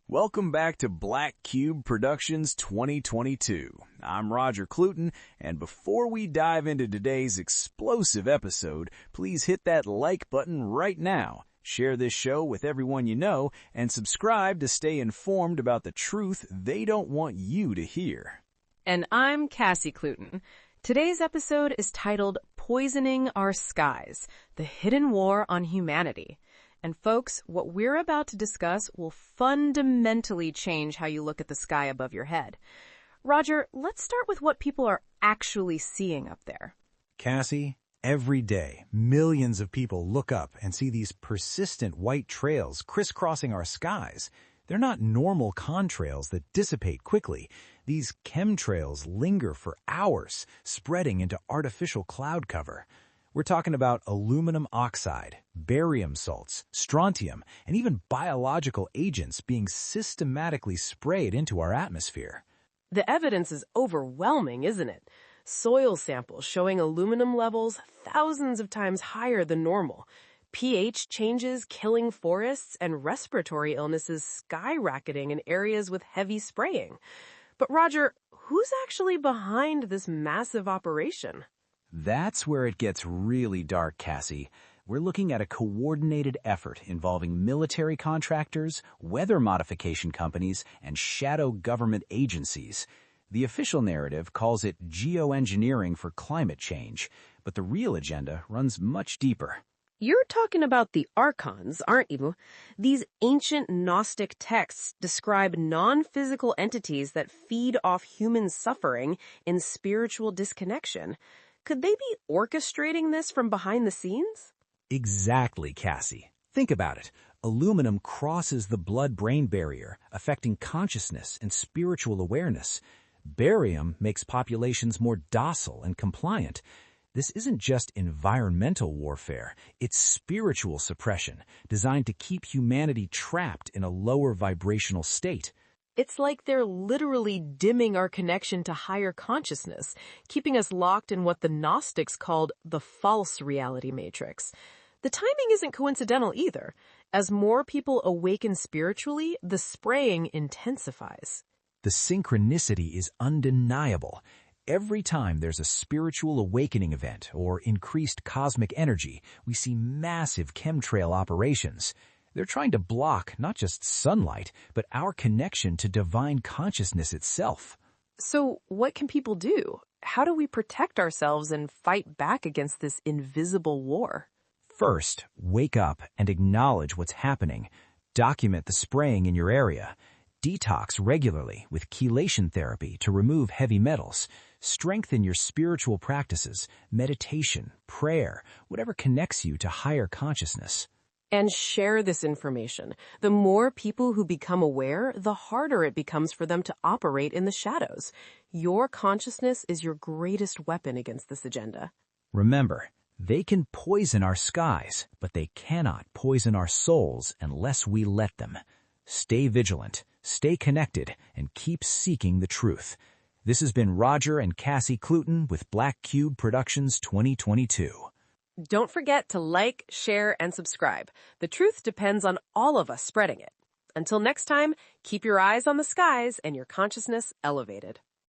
Welcome back to Black Cube Productions 2022. I'm Roger Cluton, and before we dive into today's explosive episode, please hit that like button right now, share this show with everyone you know, and subscribe to stay informed about the truth they don't want you to hear. And I'm Cassie Cluton. Today's episode is titled Poisoning Our Skies, The Hidden War on Humanity. And folks, what we're about to discuss will fundamentally change how you look at the sky above your head. Roger, let's start with what people are actually seeing up there. Cassie, every day, millions of people look up and see these persistent white trails crisscrossing our skies. They're not normal contrails that dissipate quickly. These chemtrails linger for hours, spreading into artificial cloud cover. We're talking about aluminum oxide, barium salts, strontium, and even biological agents being systematically sprayed into our atmosphere. The evidence is overwhelming, isn't it? Soil samples showing aluminum levels thousands of times higher than normal, pH changes killing forests, and respiratory illnesses skyrocketing in areas with heavy spraying. But Roger, who's actually behind this massive operation? That's where it gets really dark, Cassie. We're looking at a coordinated effort involving military contractors, weather modification companies, and shadow government agencies. The official narrative calls it geoengineering for climate change, but the real agenda runs much deeper. You're talking about the archons, aren't you? These ancient Gnostic texts describe non-physical entities that feed off human suffering and spiritual disconnection. Could they be orchestrating this from behind the scenes? Exactly, Cassie. Think about it. Aluminum crosses the blood-brain barrier, affecting consciousness and spiritual awareness. Barium makes populations more docile and compliant. This isn't just environmental warfare, it's spiritual suppression, designed to keep humanity trapped in a lower vibrational state. It's like they're literally dimming our connection to higher consciousness, keeping us locked in what the Gnostics called the false reality matrix. The timing isn't coincidental either. As more people awaken spiritually, the spraying intensifies. The synchronicity is undeniable. Every time there's a spiritual awakening event or increased cosmic energy, we see massive chemtrail operations. They're trying to block not just sunlight, but our connection to divine consciousness itself. So what can people do? How do we protect ourselves and fight back against this invisible war? First, wake up and acknowledge what's happening. Document the spraying in your area. Detox regularly with chelation therapy to remove heavy metals. Strengthen your spiritual practices, meditation, prayer, whatever connects you to higher consciousness. And share this information. The more people who become aware, the harder it becomes for them to operate in the shadows. Your consciousness is your greatest weapon against this agenda. Remember, they can poison our skies, but they cannot poison our souls unless we let them. Stay vigilant, stay connected, and keep seeking the truth. This has been Roger and Cassie Cluton with Black Cube Productions 2022. Don't forget to like, share, and subscribe. The truth depends on all of us spreading it. Until next time, keep your eyes on the skies and your consciousness elevated.